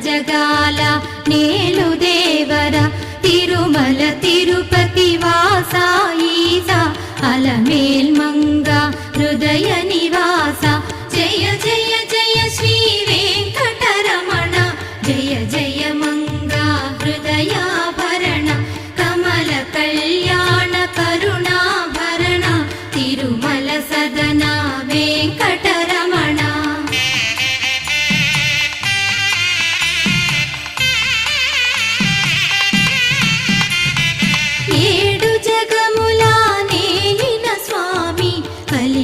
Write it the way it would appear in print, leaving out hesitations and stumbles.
జగాల నేలు దేవర తిరుమల తిరుపతి వాసా ఈసా అలమేల్ మంగ హృదయ నివాస జయ జయ జయ శ్రీ వెంకటరమణ జయ జయ మంగ హృదయాభరణ కమల కళ్యాణ కరుణాభరణ తిరుమల సదనా